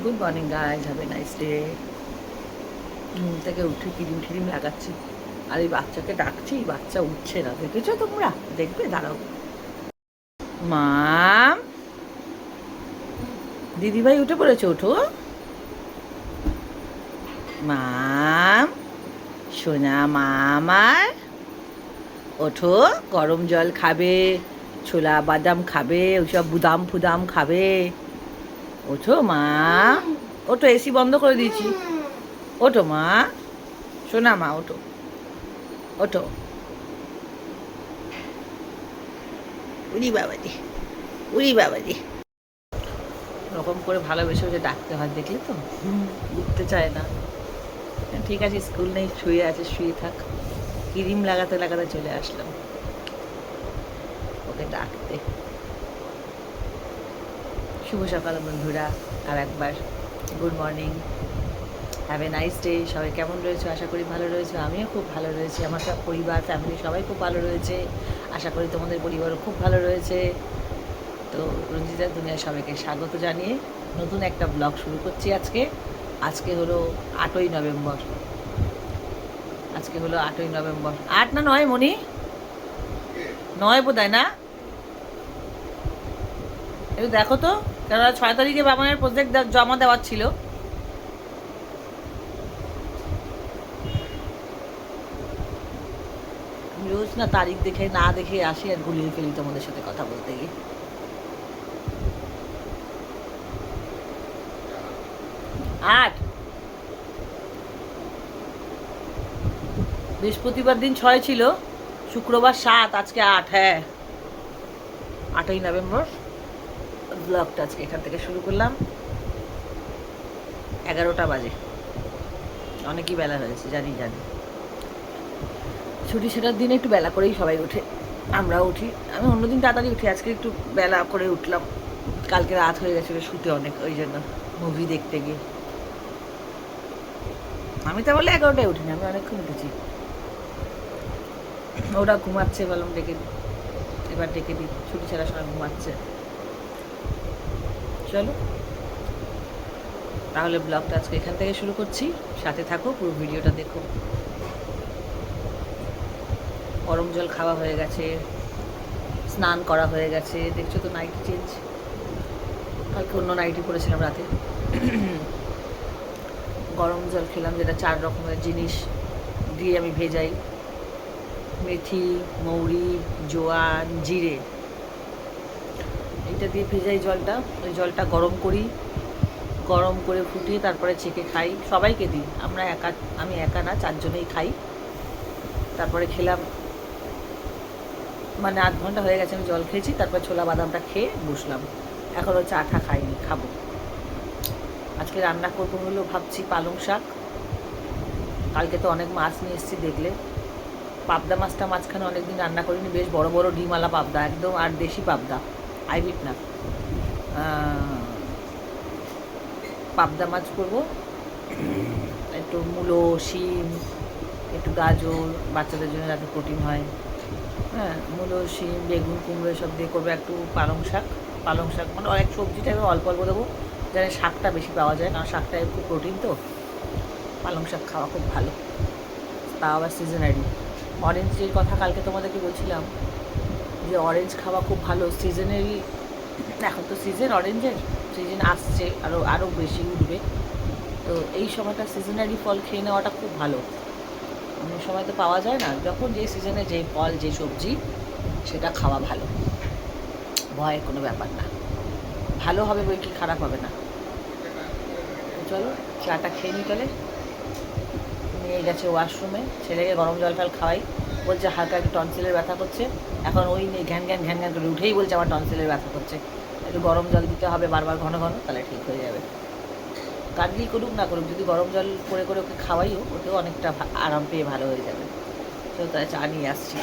Good morning guys, have a nice day. ঘুম থেকে উঠে কিরিম টিরিম লাগাচ্ছি, আর এই বাচ্চাকে ডাকছি, বাচ্চা উঠছে না। দেখেছো তোমরা? দেখবে, দাঁড়াও। মাম, দিদিভাই উঠে পড়েছে, ওঠো। মাম, সোনা মা আমার, ওঠো। গরম জল খাবে, ছোলা বাদাম খাবে, ওইসব বুদাম ফুদাম খাবে। ওঠো মা, ওঠো, এসি বন্ধ করে দিয়েছি। ওঠো মা, সোনা মা, ওঠো, ওঠো। উড়ি বাবাজি, উড়ি বাবাজি। ওরকম করে ভালোবেসে ওকে ডাকতে হয়, দেখলে তো? উঠতে চায় না। ঠিক আছে, স্কুল নেই, শুয়ে আছে, শুয়ে থাক। ক্রিম লাগাতে লাগাতে চলে আসলাম ওকে ডাকতে। শুভ সকাল বন্ধুরা, আর একবার good morning, have a nice day. সবাই কেমন রয়েছে? আশা করি ভালো রয়েছে। আমিও খুব ভালো রয়েছি, আমার পরিবার ফ্যামিলি সবাই খুব ভালো রয়েছে। আশা করি তোমাদের পরিবারও খুব ভালো রয়েছে। তো রঞ্জিতার দুনিয়ায় সবাইকে স্বাগত জানিয়ে নতুন একটা ব্লগ শুরু করছি আজকে। আজকে হলো 8ই নভেম্বর। আজকে হলো 8ই নভেম্বর। 8 না 9 মনি? 9 বোধহয় না? একটু দেখো তো, কেননা 6 তারিখে বাবানের প্রজেক্ট জমা দেওয়ার ছিল। আমি রোজ না তারিখ দেখে না দেখে আসি আর গুলিয়ে ফেলি তোমাদের সাথে কথা বলতে গিয়ে। 8, বৃহস্পতিবার দিন 6 ছিল, শুক্রবার 7, আজকে 8। হ্যাঁ, 8ই নভেম্বর। ব্লগটা আজকে এখান থেকে শুরু করলাম। 11টা বাজে, অনেকই বেলা হয়েছে, জানি জানি। ছুটি ছাটার দিনে একটু বেলা করেই সবাই ওঠে, আমরাও উঠি। আমি অন্যদিন তাড়াতাড়ি উঠি, আজকে একটু বেলা করে উঠলাম। কালকে রাত হয়ে গেছিলো শুতে অনেক, ওই জন্য মুভি দেখতে গিয়ে। আমি তো বলে 11টায় উঠিনি, আমি অনেকক্ষণ উঠেছি। ওরা ঘুমাচ্ছে, বললাম ডেকে দিই, এবার ডেকে দিই, ছুটি ছাড়ার সময় ঘুমাচ্ছে। চলো তাহলে ব্লগটা আজকে এখান থেকে শুরু করছি, সাথে থাকো, পুরো ভিডিওটা দেখো। গরম জল খাওয়া হয়ে গেছে, স্নান করা হয়ে গেছে, দেখছো তো নাইটি চেঞ্জ। কালকে অন্য নাইটি পরেছিলাম রাতে। গরম জল খেলাম, যেটা 4 রকমের জিনিস দিয়ে আমি ভেজাই। মেথি, মৌরি, জোয়ান, জিরে, এটা দিয়ে ভেজাই জলটা। ওই জলটা গরম করি, গরম করে ফুটিয়ে তারপরে ছেঁকে খাই, সবাইকে দিই। আমি একা না, 4 জনেই খাই। তারপরে খেলাম, মানে 8 ঘন্টা হয়ে গেছে আমি জল খেয়েছি। তারপর ছোলা বাদামটা খেয়ে বসলাম, এখনও চা টা খাইনি, খাবো। আজকে রান্না করবো হলো ভাবছি পালং শাক। কালকে তো অনেক মাছ নিয়ে এসেছি, দেখলে। পাবদা মাছটা মাঝখানে অনেকদিন রান্না করিনি, বেশ বড় বড় ডিমওয়ালা পাবদা একদম, আর দেশি পাবদা, হাইব্রিড না। পাবদা মাছ করবো, একটু মূলো, শিম, একটু গাজর, বাচ্চাদের জন্য যাতে প্রোটিন হয়। হ্যাঁ, মূলো, শিম, বেগুন, কুমড়ো সব দিয়ে করবো একটু পালং শাক। পালং শাক মানে অনেক সবজিটা অল্প অল্প দেবো, যাতে শাকটা বেশি পাওয়া যায়, কারণ শাকটা একটু প্রোটিন তো। পালং শাক খাওয়া খুব ভালো, তাও আবার সিজনারি। অরেঞ্জের কথা কালকে তোমাদেরকে বলছিলাম যে অরেঞ্জ খাওয়া খুব ভালো, সিজনারি। এখন তো সিজন অরেঞ্জের, সিজন আসছে, আরও আরও বেশি উঠবে। তো এই সময়টা সিজনারি ফল খেয়ে নেওয়াটা খুব ভালো। অন্য সময় তো পাওয়া যায় না, যখন যে সিজনে যে ফল যে সবজি সেটা খাওয়া ভালো, ভয়ের কোনো ব্যাপার না। ভালো হবে বই কি, খারাপ হবে না। চলো চাটা খেয়ে নিই তাহলে। নিয়ে গেছে ওয়াশরুমে, ছেলেকে গরম জল টল খাওয়াই। বলছে হালকা একটু টনসিলের ব্যথা করছে, এখন ওই নেই, ঘ্যান ঘ্যান ঘ্যান ঘ্যান করে উঠেই বলছে আমার টনসিলের ব্যথা করছে, একটু গরম জল দিতে হবে বারবার ঘন ঘন, তাহলে ঠিক হয়ে যাবে। গার্গিল করুক না করুক, যদি গরম জল করে করে ওকে খাওয়াইও, ওতেও অনেকটা আরাম পেয়ে ভালো হয়ে যাবে। তো তাই চা নিয়ে আসছি।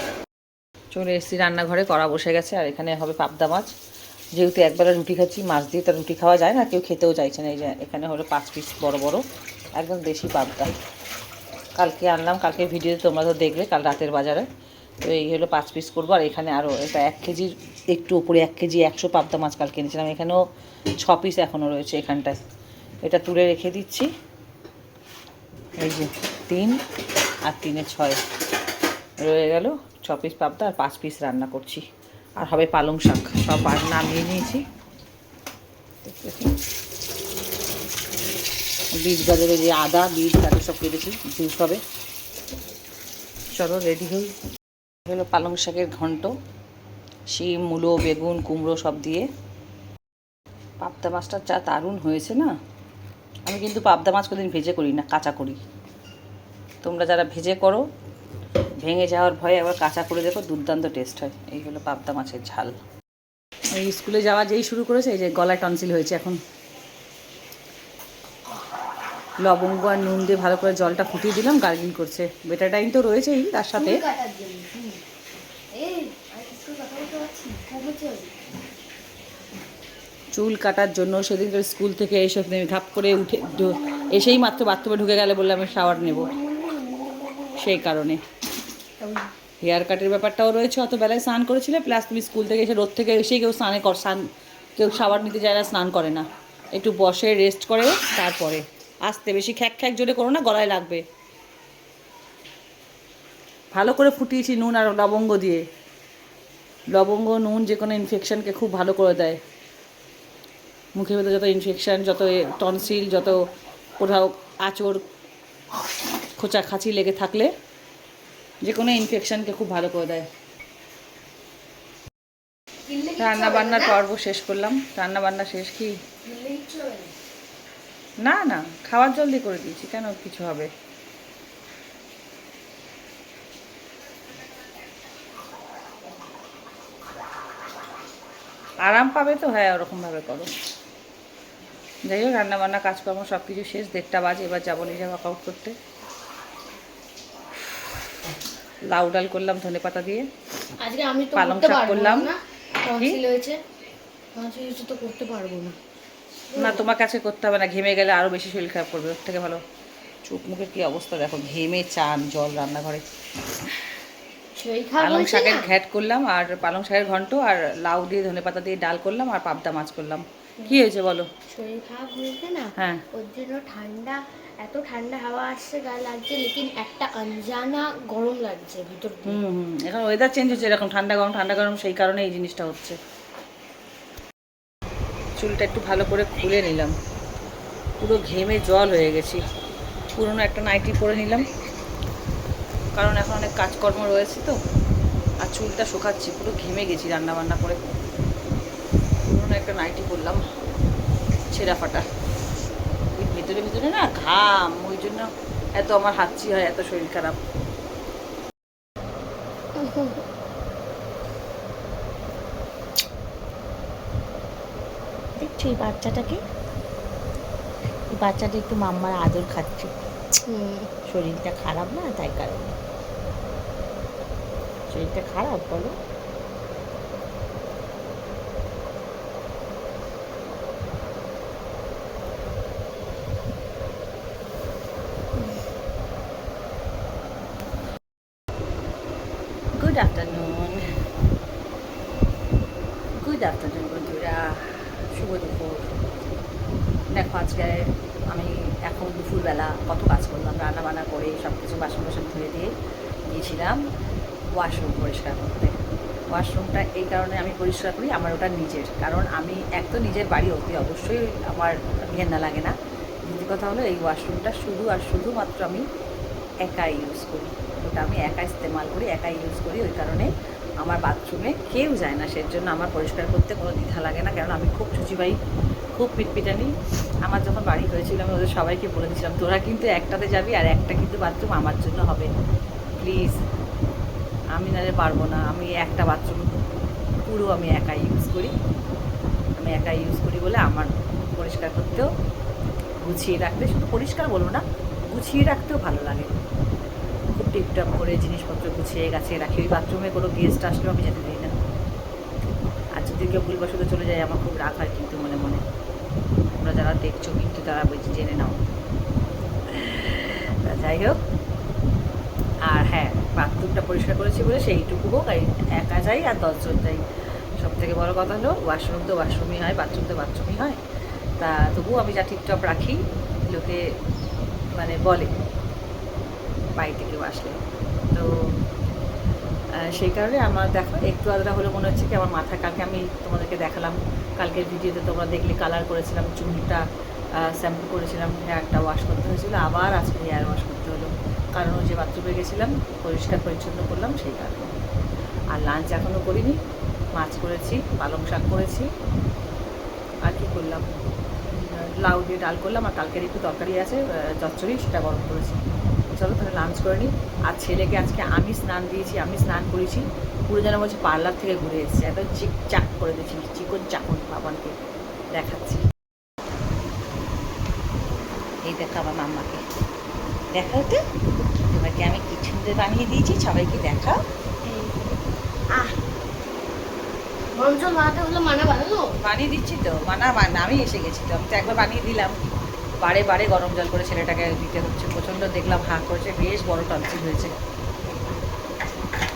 চলে এসেছি রান্নাঘরে, কড়া বসে গেছে, আর এখানে হবে পাবদা মাছ। যেহেতু একবেলা রুটি খাচ্ছি, মাছ দিয়ে তো রুটি খাওয়া যায় না, কেউ খেতেও চাইছে না। এই যে এখানে হলো 5 পিস বড় বড় একদম দেশি পাবদা, কালকে আনলাম, কালকে ভিডিওতে তোমরা তো দেখলে, কাল রাতের বাজারে। তো এই হলো 5 পিস করবো। আর এখানে আরও এটা 1 কেজির একটু উপরে, 1 কেজি 100 পাবদা মাছ কালকে এনেছিলাম। এখানেও 6 পিস এখনও রয়েছে এখানটায়। এটা তুলে রেখে দিচ্ছি। এই যে 3 আর 3 এ 6 রয়ে গেল। 6 পিস পাবদা আর 5 পিস রান্না করছি। আর হবে পালং শাক, সব নামিয়ে নিয়েছি। বিট গাজরের যে আদা বিট গাজর সব কেটেছি, জুস হবে। চলো রেডি হই। হলো পালং শাকের ঘন্ট, শিম মূলো বেগুন কুমড়ো সব দিয়ে। পাবদা মাছটা যা দারুণ হয়েছে না। আমি কিন্তু পাবদা মাছ কোনোদিন ভেজে করি না, কাঁচা করি। তোমরা যারা ভেজে করো, ভেঙে যাওয়ার ভয়ে একবার কাঁচা করে দেখো, দুর্দান্ত টেস্ট হয়। এই হলো পাবদা মাছের ঝাল। এই স্কুলে যাওয়া যেই শুরু করেছে, এই যে গলায় টনসিল হয়েছে এখন। লবঙ্গ আর নুন দিয়ে ভালো করে জলটা ফুটিয়ে দিলাম, গার্গিল করছে। বেটাডাইন তো রয়েছেই তার সাথে। চুল কাটার জন্য সেদিনকার স্কুল থেকে এসে ঘাপ করে উঠে এসেই মাত্র বাথরুমে ঢুকে গেলে বললাম আমি শাওয়ার নেব, সেই কারণে। হেয়ার কাটের ব্যাপারটাও রয়েছে, অত বেলায় স্নান করেছিলে, প্লাস তুমি স্কুল থেকে এসে রোদ থেকে এসেই কেউ কেউ শাওয়ার নিতে যায় না, স্নান করে না, একটু বসে রেস্ট করে তারপরে আসতে। বেশি খ্যাক খ্যাক জোরে করো না, গলায় লাগবে। ভালো করে ফুটিয়েছি নুন আর লবঙ্গ দিয়ে। লবঙ্গ নুন যে কোনো ইনফেকশানকে খুব ভালো করে দেয়। মুখের ভেতরে যত ইনফেকশান, যত টনসিল, যত কোথাও আঁচড় খোঁচা খাঁচি লেগে থাকলে যে কোনো ইনফেকশানকে খুব ভালো করে দেয়। রান্না বান্নার পর্ব শেষ করলাম। রান্না বান্না শেষ। কি না না, খাওয়ার জলদি করে দিয়েছি, কেন কিছু হবে। আরাম পাবে তো, হ্যাঁ ওরকমভাবে করো। যাই হোক, রান্নাবান্না কাজকর্ম সব কিছু শেষ। 1:30 বাজে। এবার যাবো নিজে ওয়ার্কআউট করতে। লাউ ডাল করলাম ধনে পাতা দিয়ে, আজকে আমি তো পালং শাক করলাম। তো করতে পারবো না। না, তোমার কাছে করতে হবে না, ঘেমে গেলে আরও বেশি শরীর খারাপ করবে। ওর থেকে ভালো চোখ মুখের কী অবস্থা দেখো, ঘেমে চান জল রান্নাঘরে। পালং শাকের ঘ্যাট করলাম, আর পালং শাকের ঘন্ট, আর লাউ দিয়ে ধনে পাতা দিয়ে ডাল করলাম, আর পাবদা মাছ করলাম। কি হয়েছে বলো? শরীর খারাপ হয়েছে না, হ্যাঁ, ওর জন্য ঠান্ডা, এত ঠান্ডা হাওয়া আসছে, গায়ে লাগছে, লেকিন একটা আনজানা গরম লাগছে ভিতর দিয়ে। এখন ওয়েদার চেঞ্জ হচ্ছে, এরকম ঠান্ডা গরম, সেই কারণে এই জিনিসটা হচ্ছে। চুলটা একটু ভালো করে খুলে নিলাম, পুরো ঘেমে জল হয়ে গেছি। পুরনো একটা নাইটি পরে নিলাম, কারণ এখন অনেক কাজকর্ম রয়েছে তো। আর চুলটা শুকাচ্ছি, পুরো ঘেমে গেছি রান্নাবান্না করে। পুরনো একটা নাইটি পরলাম, ছেঁড়া ফাটা। ওই ভেতরে ভেতরে না ঘাম, ওই জন্য এত আমার হাঁচি হয়, এত শরীর খারাপ। দেখছি এই বাচ্চাটাকে, এই বাচ্চাটা একটু মাম্মার আদর খাচ্ছে। শরীরটা খারাপ না, তাই কারণে। শরীরটা খারাপ বলো। গুড আফটারনুন বন্ধুরা, শুভ দুপুর। দেখো আজকে আমি এখন দুপুরবেলা কত কাজ করলাম। রান্নাবান্না করে সব কিছু বাসন ধুয়ে দিয়ে গিয়েছিলাম ওয়াশরুম পরিষ্কার করতে। ওয়াশরুমটা এই কারণে আমি পরিষ্কার করি, আমার ওটা নিজের, কারণ আমি এক তো নিজের বাড়ি অতি অবশ্যই আমার ঘেন্না লাগে না। দ্বিতীয় কথা হলো এই ওয়াশরুমটা শুধুমাত্র আমি একাই ইউজ করি। ওটা আমি একা ইস্তেমাল করি, একাই ইউজ করি। ওই কারণে আমার বাথরুমে কেউ যায় না, সেজন্য আমার পরিষ্কার করতে কোনো দ্বিধা লাগে না। কারণ আমি খুব চুচিবাই, খুব পিটপিটানি। আমার যখন বাড়ি হয়েছিল আমি ওদের সবাইকে বলে দিয়েছিলাম, তোরা কিন্তু একটাতে যাবি, আর একটা কিন্তু বাথরুম আমার জন্য হবে, প্লিজ। আমি নাহলে পারবো না। আমি একটা বাথরুম পুরো আমি একাই ইউজ করি। আমি একাই ইউজ করি বলে আমার পরিষ্কার করতেও, গুছিয়ে রাখতে, শুধু পরিষ্কার বলবো না, গুছিয়ে রাখতেও ভালো লাগে। খুব টিপটপ করে জিনিসপত্র গুছিয়ে গাছিয়ে রাখি। ওই বাথরুমে কোনো গেস্ট আসলেও আমি যেতে দিই না। আর যদি কেউ ভুলবশত চলে যায় আমার খুব রাগ হয় কিন্তু মনে মনে। তোমরা যারা দেখছো কিন্তু তারা জেনে নাও। যাই হোক, আর হ্যাঁ, বাথরুমটা পরিষ্কার করেছি বলে সেইটুকু হোক, একা যাই আর 10 জন যাই। সব থেকে বড়ো কথা হলো ওয়াশরুম তো ওয়াশরুমই হয়, বাথরুম তো বাথরুমই হয়। তা তবুও আমি যা টিপটপ রাখি লোকে মানে বলে বাড়িতে কেউ আসলে। তো সেই কারণে আমার দেখো একটু আধটা হলে মনে হচ্ছে কি আমার মাথা, কালকে আমি তোমাদেরকে দেখালাম, কালকের ভিডিওতে তোমরা দেখলে কালার করেছিলাম, চুলটা শ্যাম্পু করেছিলাম, হেয়ারটা ওয়াশ করতে হয়েছিল, আবার আজকে হেয়ার ওয়াশ করতে হলো, কারণ ওই যে বাথরুমে গেছিলাম পরিষ্কার পরিচ্ছন্ন করলাম সেই কারণে। আর লাঞ্চ এখনও করিনি, মাছ করেছি, পালং শাক করেছি, আর কি করলাম, লাউ দিয়ে ডাল করলাম, আর কালকের একটু তরকারি আছে চচ্চড়ি, সেটা গরম করেছি। চলো তাহলে লাঞ্চ করে নিই। আর ছেলেকে আজকে আমি স্নান দিয়েছি, আমি স্নান করেছি, পুরো যেন বলছি পার্লার থেকে ঘুরে এসেছি, একদম চিকচাক করে দিয়েছি, চিকন চাকন বাবানকে দেখাচ্ছি। এই দেখো আমার মাম্মাকে দেখাও তো, তোমাকে আমি কি সুন্দর বানিয়ে দিয়েছি, সবাইকে দেখাও। গরম জল বানাতে হলো, মানা বানালো বানিয়ে দিচ্ছি তো, আমি এসে গেছি তো, আমি তো একবার বানিয়ে দিলাম, বারে বারে গরম জল করে ছেলেটাকে দিতে হচ্ছে, প্রচণ্ড দেখলাম হাঁ করেছে, বেশ বড় টনসিল হয়েছে।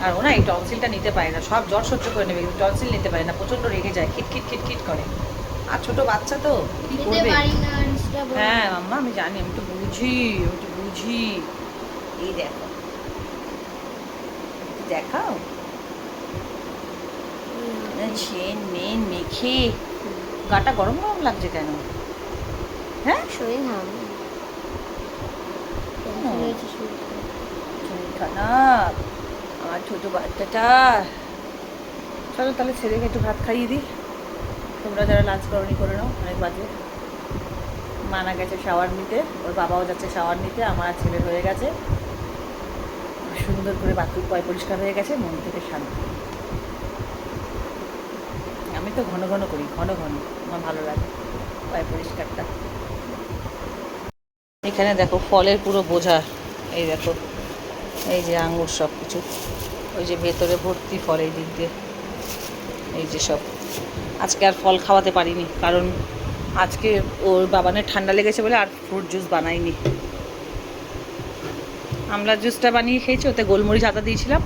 আর ও না এই টনসিলটা নিতে পারে না, সব জ্বর সহ্য করে নেবে, কিন্তু টনসিল নিতে পারে না, প্রচণ্ড রেগে যায়, খিটখিট খিটখিট করে। আর ছোট বাচ্চা তো কি করবে। হ্যাঁ মাম্মা আমি জানি, আমি তো বুঝি, এই দেখো দেখাও চেন মেন মেখে, গাটা গরম গরম লাগছে কেন? হ্যাঁ শরীর না আমার ছোট বাচ্চাটা। চলো তাহলে ছেলেকে একটু ভাত খাইয়ে দিই, তোমরা যারা লাঞ্চ করনি করে নাও, অনেক বাজে। মানা গেছে শাওয়ার নিতে, ওর বাবাও যাচ্ছে শাওয়ার নিতে, আমার আর ছেলের হয়ে গেছে, সুন্দর করে বাথরুম পরিষ্কার হয়ে গেছে, মন থেকে শান্তি। আমি তো ঘন ঘন করি, ঘন ঘন আমার ভালো লাগে পরিষ্কারটা। এখানে দেখো ফলের পুরো বোঝা, এই দেখো এই যে আঙুর সব কিছু, ওই যে ভেতরে ভর্তি ফল, এই দিক দিয়ে এই যে সব। আজকে আর ফল খাওয়াতে পারিনি, কারণ আজকে ওর বাবানের ঠান্ডা লেগেছে বলে আর ফ্রুট জুস বানাইনি। আমলার জুসটা বানিয়ে খেয়েছি, ওতে গোলমরিচ আদা দিয়েছিলাম,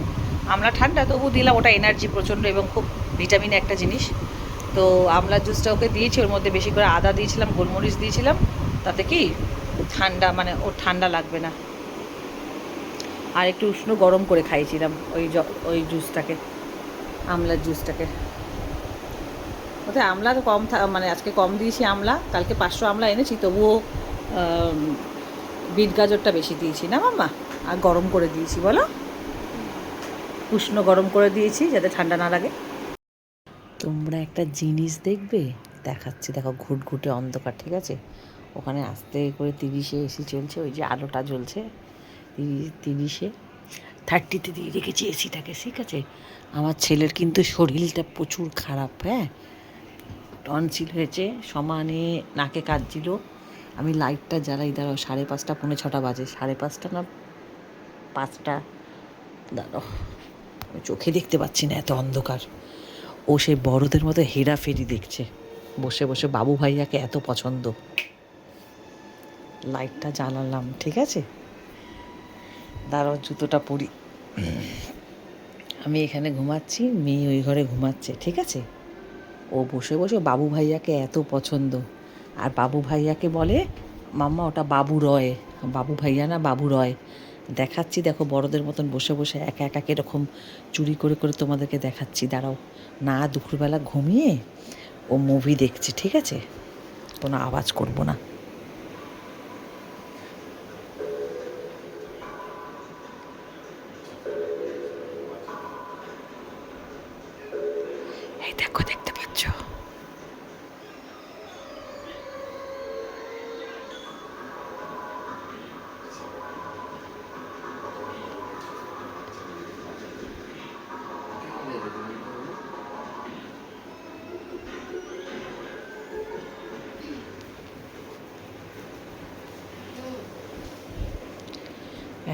আমলা ঠান্ডা তবু দিলাম, ওটা এনার্জি প্রচণ্ড এবং খুব ভিটামিন একটা জিনিস। তো আমলার জুসটা ওকে দিয়েছি, ওর মধ্যে বেশি করে আদা দিয়েছিলাম, গোলমরিচ দিয়েছিলাম, তাতে কি ঠান্ডা মানে ওর ঠান্ডা লাগবে না। আর একটু উষ্ণ গরম করে খাইয়েছিলাম ওই জুসটাকে, আমলার জুসটাকে। ওতে আমলা তো কম মানে আজকে কম দিয়েছি আমলা, কালকে 500 আমলা এনেছি, তবুও বিট গাজরটা বেশি দিয়েছি না মাম্মা, আর গরম করে দিয়েছি, বলো উষ্ণ গরম করে দিয়েছি যাতে ঠান্ডা না লাগে। তোমরা একটা জিনিস দেখবে, দেখাচ্ছি, দেখো ঘুটঘুটে অন্ধকার, ঠিক আছে, ওখানে আস্তে করে 30-এ এসি চলছে, ওই যে আলোটা জ্বলছে 30-এ, 30-তে দিয়ে রেখেছি এসিটাকে, ঠিক আছে। আমার ছেলের কিন্তু শরীরটা প্রচুর খারাপ, হ্যাঁ, টনসিল হয়েছে, সমানে নাকে কাটছিল। আমি লাইটটা জ্বালাই, দাঁড়াও 5:30 পৌনে 6টা বাজে, 5:30 না 5টা, দাঁড়াও আমি চোখে দেখতে পাচ্ছি না, এত অন্ধকার। ও সেই বড়দের মতো হেরাফেরি দেখছে বসে বসে, বাবু ভাইয়াকে এত পছন্দ। লাইটটা জ্বালালাম, ঠিক আছে, দাঁড়াও জুতোটা পরি। আমি এখানে ঘুমাচ্ছি, মেয়ে ওই ঘরে ঘুমাচ্ছে, ঠিক আছে। ও বসে বসে বাবু ভাইয়াকে এত পছন্দ, আর বাবু ভাইয়াকে বলে মাম্মা ওটা বাবু রয়, বাবু ভাইয়া না বাবু রয়। দেখাচ্ছি দেখো বড়দের মতন বসে বসে একা একা কীরকম চুরি করে করে তোমাদেরকে দেখাচ্ছি, দাঁড়াও। না দুপুরবেলা ঘুমিয়ে ও মুভি দেখছে, ঠিক আছে, কোনো আওয়াজ করবো না। এই দেখো, দেখতে পাচ্ছ?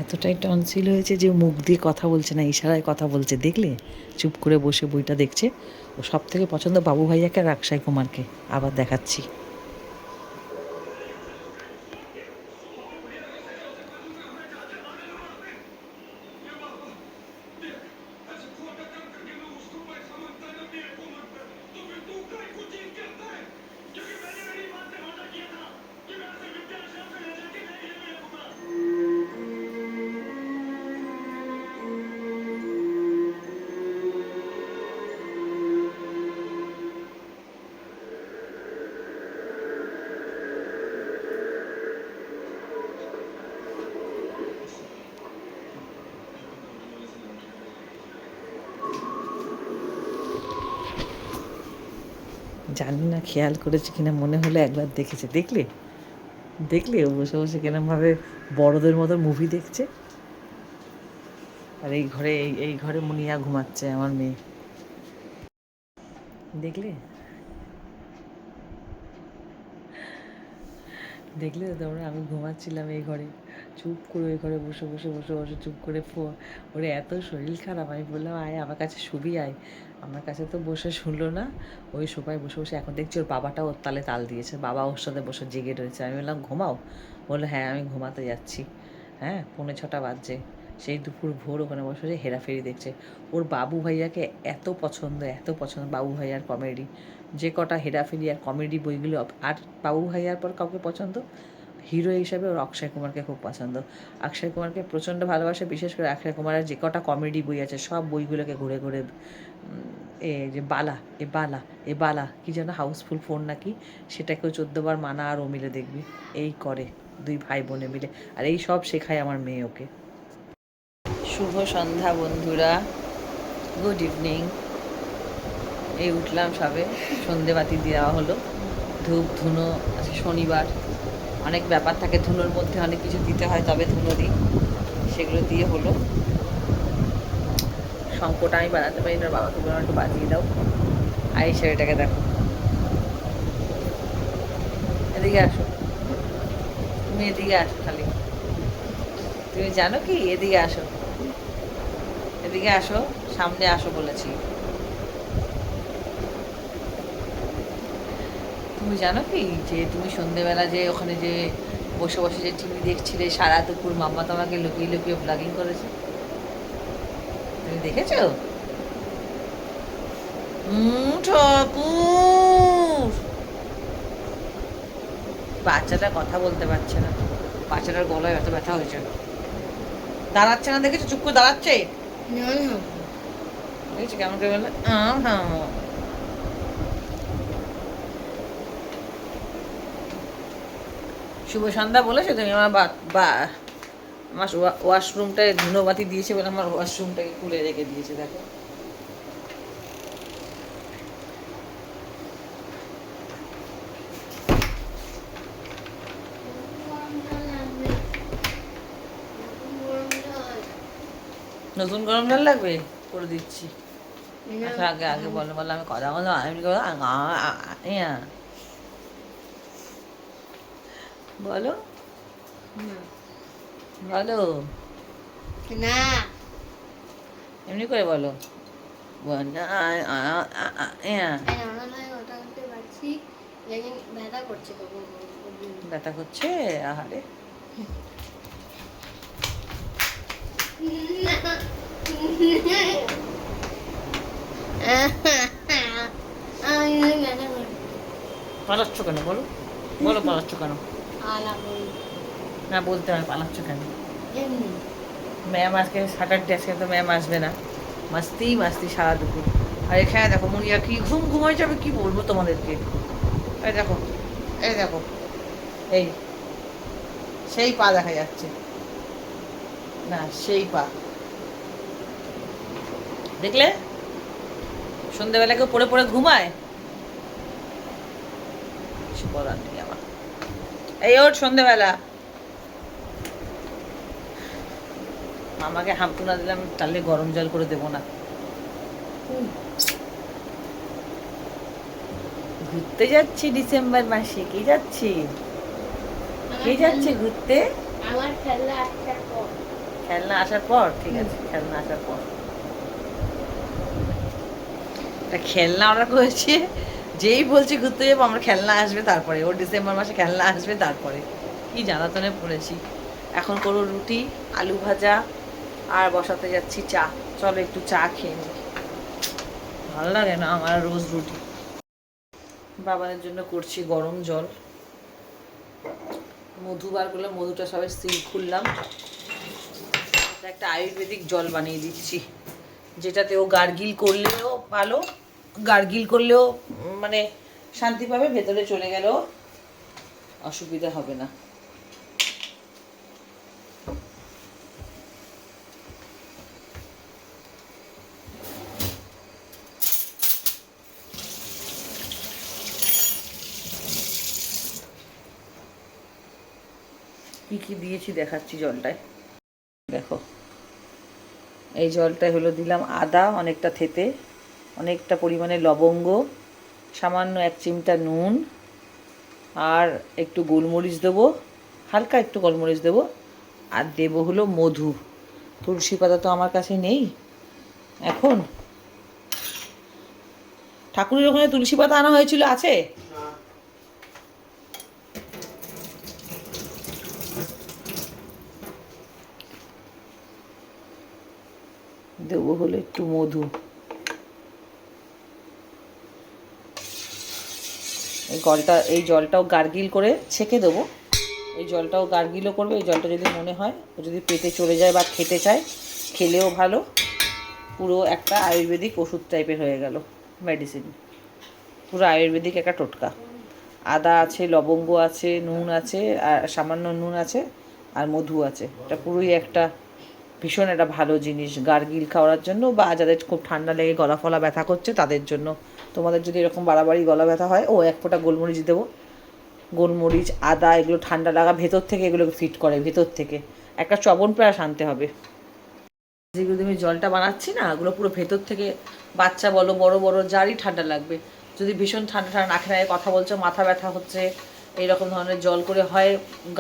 এতটাই টনসিল হয়েছে যে মুখ দিয়ে কথা বলছে না, ইশারায় কথা বলছে, দেখলে? চুপ করে বসে বইটা দেখছে। ও সব থেকে পছন্দ বাবু ভাইয়াকে আর অক্ষয় কুমারকে। আবার দেখাচ্ছি। জানি না খেয়াল করেছে কিনা, মনে হলো একবার দেখেছে। দেখলে দেখলে ও বসে বসে কেরমভাবে বড়দের মতো মুভি দেখছে। আর এই ঘরে মুনিয়া ঘুমাচ্ছে, আমার মেয়ে। দেখলে দেখলে তো তোমরা, আমি ঘুমাচ্ছিলাম এই ঘরে, চুপ করে ওই ঘরে বসে বসে বসে বসে চুপ করে ওর এত শরীর খারাপ, আমি বললাম আয় আমার কাছে শুবি আয়। আমার কাছে তো বসে শুনলো না, ওই সোফায় বসে বসে এখন দেখছি ওর বাবাটা ওর তালে তাল দিয়েছে, বাবা ওর সাথে বসে জেগে রয়েছে। আমি বললাম ঘুমাও, বললো হ্যাঁ আমি ঘুমাতে যাচ্ছি। হ্যাঁ 5:45 বাজছে, সেই দুপুর ভোর ওখানে বসে বসে হেরাফেরি দেখছে। ওর বাবু ভাইয়াকে এত পছন্দ, এত পছন্দ বাবু ভাইয়ার কমেডি, যে কটা হেরাফেরি আর কমেডি বইগুলো। আর বাবু ভাইয়ার পর কাউকে পছন্দ, হিরো হিসাবে ওর অক্ষয় কুমারকে খুব পছন্দ। অক্ষয় কুমারকে প্রচণ্ড ভালোবাসে, বিশেষ করে অক্ষয় কুমারের যে কটা কমেডি বই আছে সব বইগুলোকে ঘুরে ঘুরে এ যে বালা কি যেন হাউসফুল 4 নাকি, সেটাকেও 14 বার মানা আর ও মিলে দেখবি, এই করে দুই ভাই বোনে মিলে। আর এই সব শেখায় আমার মেয়ে ওকে। শুভ সন্ধ্যা বন্ধুরা, গুড ইভিনিং। এই উঠলাম সবে, সন্ধেবাতি দেওয়া হলো, ধূপ ধুনো। আজকে শনিবার, অনেক ব্যাপার থাকে ধুনোর মধ্যে, অনেক কিছু দিতে হয়, তবে ধুনো দিই, সেগুলো দিয়ে হলো। শঙ্কটা আমি বানাতে পারি না, বাবাকে বললাম একটু বাজিয়ে দাও। আর এই ছেলেটাকে দেখো, এদিকে আসো, তুমি এদিকে আসো খালি। তুমি জানো কি, এদিকে আসো, এদিকে আসো, সামনে আসো বলেছি। তুমি জানো কি যে তুমি সন্ধেবেলা যে ওখানে যে বসে বসে যে টিভি দেখছিলে সারা দুপুর, মাম্মা তোমাকে লুকিয়ে লুকিয়ে ব্লগিং করেছে, তুমি দেখেছো? ঠাকুর, বাচ্চাটা কথা বলতে পারছে না, বাচ্চাটার গলায় এত ব্যথা হয়েছে, দাঁড়াচ্ছে না, দেখেছো? চুপ করে দাঁড়াচ্ছে, দেখেছো কেমন করে বলে হ্যাঁ। শুভ সন্ধ্যা বলেছো তুমি? আমার আমার ওয়াশরুমটায় ধুনোবাতি দিয়েছে বলে আমার ওয়াশরুমটাকে খুলে রেখে দিয়েছে, দেখো। নতুন গরম জল লাগবে, করে দিচ্ছি। আচ্ছা আগে আগে বলো, বলো আমি কথা বলো, আমি বলো বলো না, এমনি করে বলো। ব্যথা করছে, ব্যথা করছে, আহারে। পালাচ্ছ কেন বলো, বলো পালাচ্ছ কেন? না বলতে হয়, পালাচ্ছ কেন? ম্যাম আজকে স্যাটারডে, আজকে তো ম্যাম আসবে না, মাস্তি মাস্তি সারা দুপুর। আর এখানে দেখো মুনিয়া কি ঘুমাই যাবে, কি বলবো তোমাদেরকে। এই দেখো, এই দেখো, এই সেই পা দেখা যাচ্ছে না, সেই পা দেখলে? সন্ধ্যেবেলা কেউ পড়ে পড়ে ঘুমায়? কিছু বলার নেই আমার। এই ওর সন্ধ্যেবেলা আমাকে হাম্পু না দিলাম, তাহলে গরম জল করে দেবো না। ঘুরতে যাচ্ছি ডিসেম্বর মাসে, কে যাচ্ছে? কে যাচ্ছে ঘুরতে? আমার খেলনা আসার পর। খেলনা আসার পর, ঠিক আছে, খেলনা আসার পর। খেলনা অর্ডার করেছি, যেই বলছি ঘুরতে যাবো আমার খেলনা আসবে তারপরে, ওর ডিসেম্বর মাসে খেলনা আসবে তারপরে। কি জ্বালাতনে পড়েছি। এখন করো রুটি, আলু ভাজা, আর বসাতে যাচ্ছি চা। চলো একটু চা খেয়ে নিই, ভালো লাগে না আমার রোজ রুটি। বাবানের জন্য করছি গরম জল, মধু বার করলাম, মধুটা সবাই সিল খুললাম। একটা আয়ুর্বেদিক জল বানিয়ে দিচ্ছি, যেটাতে ও গার্গিল করলেও ভালো, গার্গিল করলেও মানে শান্তি পাবে, ভেতরে চলে গেলেও অসুবিধা হবে না। কি কি দিয়েছি দেখাচ্ছি জলটায়। দেখো এই জলটায় হলো দিলাম আদা অনেকটা থেতে, অনেকটা পরিমাণে লবঙ্গ, সামান্য 1 চিমটা নুন, আর একটু গোলমরিচ দেবো, হালকা একটু গোলমরিচ দেবো, আর দেবো হলো মধু। তুলসী পাতা তো আমার কাছে নেই এখন। ঠাকুরের ওখানে তুলসী পাতা আনা হয়েছিল, আছে? দেবো হলো একটু মধু। এই জলটাও গার্গিল করে ছেঁকে দেবো। এই জলটাও গার্গিলও করবে। এই জলটা যদি মনে হয় ও যদি পেটে চলে যায় বা খেতে চায়, খেলেও ভালো। পুরো একটা আয়ুর্বেদিক ওষুধ টাইপের হয়ে গেল, মেডিসিন। পুরো আয়ুর্বেদিক একটা টোটকা। আদা আছে, লবঙ্গ আছে, নুন আছে, আর সামান্য নুন আছে, আর মধু আছে। এটা পুরোই একটা ভীষণ একটা ভালো জিনিস গার্গিল খাওয়ার জন্য, বা যাদের খুব ঠান্ডা লেগে গলা ফলা ব্যথা করছে তাদের জন্য। তোমাদের যদি এরকম বাড়াবাড়ি গলা ব্যথা হয়, এক ফোঁটা গোলমরিচ দেবো। গোলমরিচ, আদা, এগুলো ঠান্ডা লাগা ভেতর থেকে এগুলোকে ফিট করে, ভেতর থেকে একটা চবনপ্রাশ আনতে হবে। যেগুলো তুমি জলটা বানাচ্ছি না, ওগুলো পুরো ভেতর থেকে, বাচ্চা বলো বড় বড় যারই ঠান্ডা লাগবে, যদি ভীষণ ঠান্ডা ঠান্ডা নাকে নাকে কথা বলছো, মাথা ব্যথা হচ্ছে, এইরকম ধরনের জল করে হয়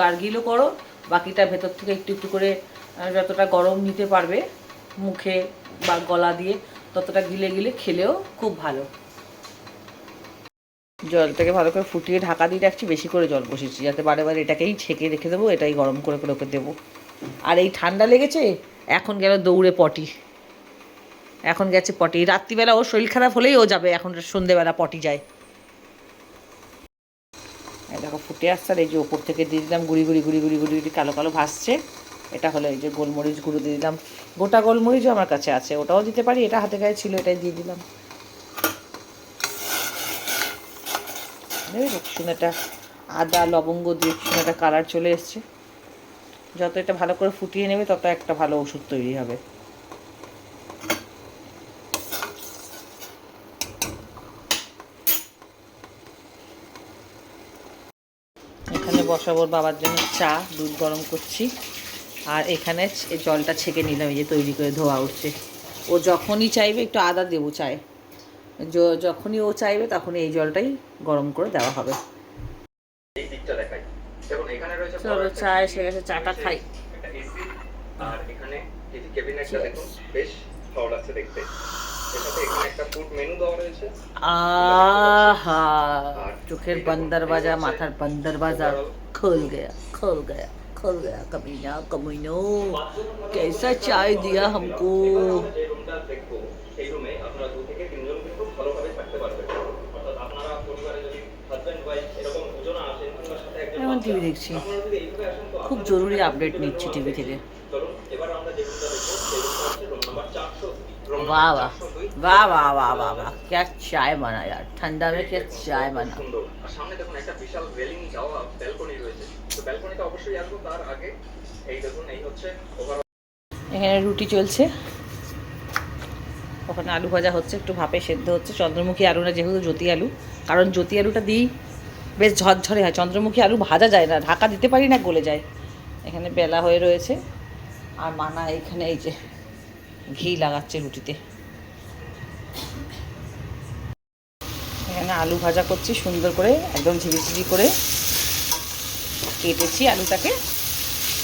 গার্গিলও করো, বাকিটা ভেতর থেকে একটু একটু করে যতটা গরম নিতে পারবে মুখে বা গলা দিয়ে, ততটা গিলে গিলে খেলেও খুব ভালো। জলটাকে ভালো করে ফুটিয়ে ঢাকা দিয়ে রাখছি, বেশি করে জল বসিয়েছি যাতে বারে বারে এটাকেই ছেঁকে রেখে দেবো, এটাই গরম করে করে ওকে দেবো। আর এই ঠান্ডা লেগেছে, এখন গেল দৌড়ে পটি, এখন গেছে পটি। রাত্রিবেলা ওর শরীর খারাপ হলেই ও যাবে, এখন সন্ধেবেলা পটি যায়। এই দেখো ফুটে আসছে, আর এই যে ওপর থেকে দিয়ে দিলাম গুঁড়ি গুঁড়ি গুঁড়ি গুঁড়ি গুঁড়ি গুঁড়ি কালো কালো ভাসছে। এটা হলো এই যে গোলমরিচ গুঁড়ো দিয়ে দিলাম। গোটা গোলমরিচও আমার কাছে আছে, ওটাও দিতে পারি, এটা হাতে গায়ে ছিল, এটাই দিয়ে দিলাম। শুনে একটা আদা লবঙ্গ দিয়ে শুনে একটা কালার চলে এসছে। যত এটা ভালো করে ফুটিয়ে নেবে তত একটা ভালো ওষুধ তৈরি হবে। এখানে বসাবো বাবার জন্য চা, দুধ গরম করছি। আর এখানে এই জলটা ছেঁকে নিলাম, এই যে তৈরি করে ধোয়া উঠছে। ও যখনই চাইবে একটু আদা দেবো চায়, যখনই ও চাইবে তখনই এই জলটাই গরম করে দেওয়া হবে। চলো চা এসে গেছে, চাটা খাই। আর এখানে এই যে কেবিনেটটা দেখুন, বেশ ভালো লাগছে দেখতে। এর সাথে এখানে একটা ফুড মেনু দেওয়া রয়েছে। आहा, चोखेर बंदर बाजा, माथार बंदर बाजा, खुल गया खुल गया खुल गया। कमीना कमीनो, कैसा चाय दिया हमको। যে রুমটা দেখবো, সেই রুমে আপনারা 2 থেকে 3 জন কিন্তু ভালোভাবে থাকতে পারবেন। অর্থাৎ আপনারা পরিবারে যদি হাজবেন্ড ওয়াইফ এরকম দুজনা আসেন, তার সাথে একজন এখন টিভি দেখছি, খুব জরুরি আপডেট নিচ্ছি টিভি থেকে। চলুন এবার আমরা যে রুমটা দেখবো, সেই রুমটা হচ্ছে রুম নাম্বার 402। वाह वाह वाह वाह वाह वाह वाह, क्या चाय बना यार, ठंडा में क्या चाय बना। সুন্দর। আর সামনে দেখুন একটা বিশাল রেলিং দেওয়া ব্যালকনি রয়েছে। তো ব্যালকনিতে অবশ্যই আসবো, তার আগে এই দেখুন, এই হচ্ছে ওভারঅল। এখানে রুটি চলছে, ওখানে আলু ভাজা হচ্ছে, একটু ভাপে সেদ্ধ হচ্ছে। চন্দ্রমুখী আলু না, যেহেতু জ্যোতি আলু, কারণ জ্যোতি আলুটা দিই বেশ ঝরঝরে হয়, চন্দ্রমুখী আলু ভাজা যায় না, ঢাকা দিতে পারি না, গলে যায়। এখানে বেলা হয়ে রয়েছে, আর মানা এখানে এই যে ঘি লাগাচ্ছে রুটিতে। এখানে আলু ভাজা করছি সুন্দর করে, একদম ঝিরিঝিরি করে কেটেছি আলুটাকে।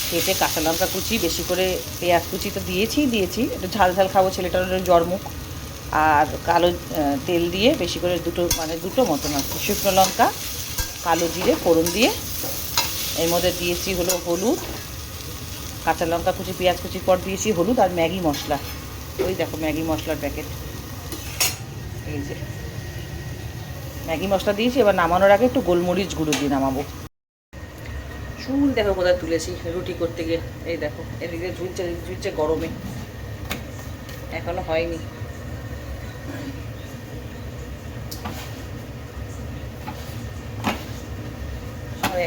কেটে কাঁচা লঙ্কা কুচি, বেশি করে পেঁয়াজ কুচি তো দিয়েছি, একটু ঝাল ঝাল খাবো, ছেলেটার জ্বরমুখ। আর কালো তেল দিয়ে বেশি করে দুটো মতন আছে শুকনো লঙ্কা, কালো জিরে ফোড়ন দিয়ে, এর মধ্যে দিয়েছি হলো হলুদ, কাঁচা লঙ্কা কুচি, পেঁয়াজ কুচির পর দিয়েছি হলুদ, আর ম্যাগি মশলা। ওই দেখো ম্যাগি মশলার প্যাকেট, এই যে ম্যাগি মশলা দিয়েছি। এবার নামানোর আগে একটু গোলমরিচ গুঁড়ো দিয়ে নামাবো। চুল দেখো কোথায় তুলেছি রুটি করতে গিয়ে, এই দেখো এদিকে ঝুলছে গরমে, এখনো হয়নি।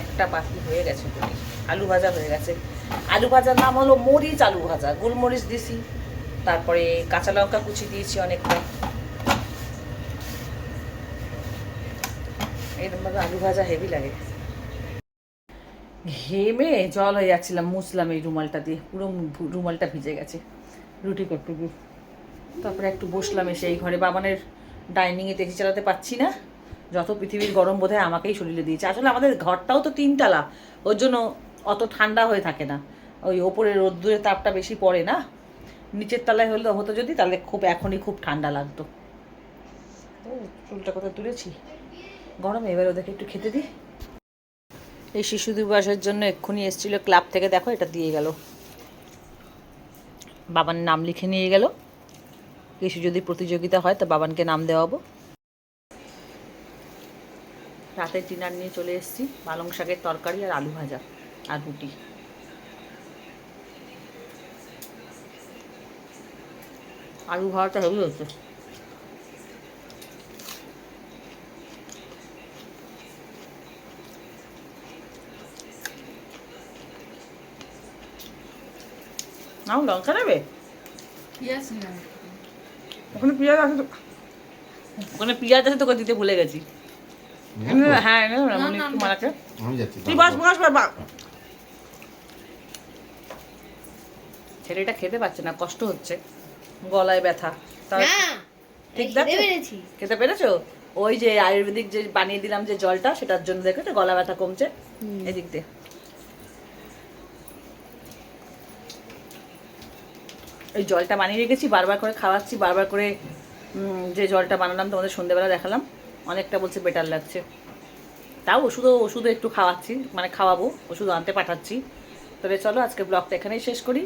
একটা বাকি হয়ে গেছে রুটি। আলু ভাজা হয়ে গেছে। আলু ভাজার নাম হলো মরিচ আলু ভাজা, গোলমরিচ দিয়েছি, তারপরে কাঁচা লঙ্কা কুচি দিয়েছি অনেকটা। এরকমভাবে আলু ভাজা হেভি লাগে। ঘেমে জল হয়ে যাচ্ছিলাম, মুছলাম এই রুমালটা দিয়ে, পুরো রুমালটা ভিজে গেছে রুটি করতে গিয়ে। তারপরে একটু বসলাম এসে এই ঘরে, বাবানের ডাইনিংয়ে এসি চালাতে পারছি না, যত পৃথিবীর গরম বোধহয় আমাকেই শরীরে দিয়েছে। আসলে আমাদের ঘরটাও তো 3 তলা, ওর জন্য অত ঠান্ডা হয়ে থাকে না, ওই ওপরে রোদ্দুরের তাপটা বেশি পড়ে না। নিচের তলায় হলে হতো যদি, তাহলে এখনই খুব ঠান্ডা লাগতো। ও চুলটা কোথায় তুলেছি গরমে, এবার ওদেরকে একটু খেতে দিই। এই শিশু দিবসের জন্য এক্ষুনি এসেছিল ক্লাব থেকে, দেখো এটা দিয়ে গেল, বাবার নাম লিখে নিয়ে গেল। কিছু যদি প্রতিযোগিতা হয় তো বাবানকে নাম দেওয়াবো। রাতের ডিনার নিয়ে চলে এসেছি, পালং শাকের তরকারি আর আলু ভাজা আর রুটি। আলু ভাজাটা হেভি হচ্ছে। নাও লঙ্কা নেবে? ওখানে পেঁয়াজ আছে তো, ওখানে পেঁয়াজ আছে তোকে দিতে ভুলে গেছি। হ্যাঁ একটু মারাকে তুই বাস বাস বাবা। ছেলেটা খেতে পারছে না, কষ্ট হচ্ছে, গলায় ব্যথা। ঠিক আছে, খেতে পেরেছো? ওই যে আয়ুর্বেদিক যে বানিয়ে দিলাম যে জলটা, সেটার জন্য দেখেছো গলা ব্যথা কমছে। এদিক দিয়ে এই জলটা বানিয়ে রেখেছি, বারবার করে খাওয়াচ্ছি, বারবার করে যে জলটা বানালাম তোমাদের সন্ধ্যেবেলা দেখালাম, অনেকটা বলছে বেটার লাগছে। তাও ওষুধও একটু খাওয়াচ্ছি, মানে খাওয়াবো, ওষুধ আনতে পাঠাচ্ছি। তবে চলো আজকে ব্লগটা এখানেই শেষ করি,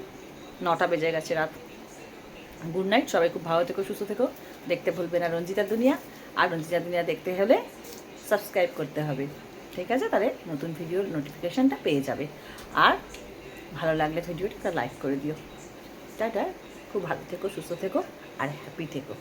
9টা বেজে গেছে রাত। গুড নাইট, সবাই খুব ভালো থেকো, সুস্থ থেকো। দেখতে ভুলবে না রঞ্জিতা দুনিয়া, আর রঞ্জিতা দুনিয়া দেখতে হলে সাবস্ক্রাইব করতে হবে, ঠিক আছে? তাহলে নতুন ভিডিওর নোটিফিকেশানটা পেয়ে যাবে। আর ভালো লাগলে ভিডিওটা লাইক করে দিও। টাটা, খুব ভালো থেকো, সুস্থ থেকো আর হ্যাপি থেকো।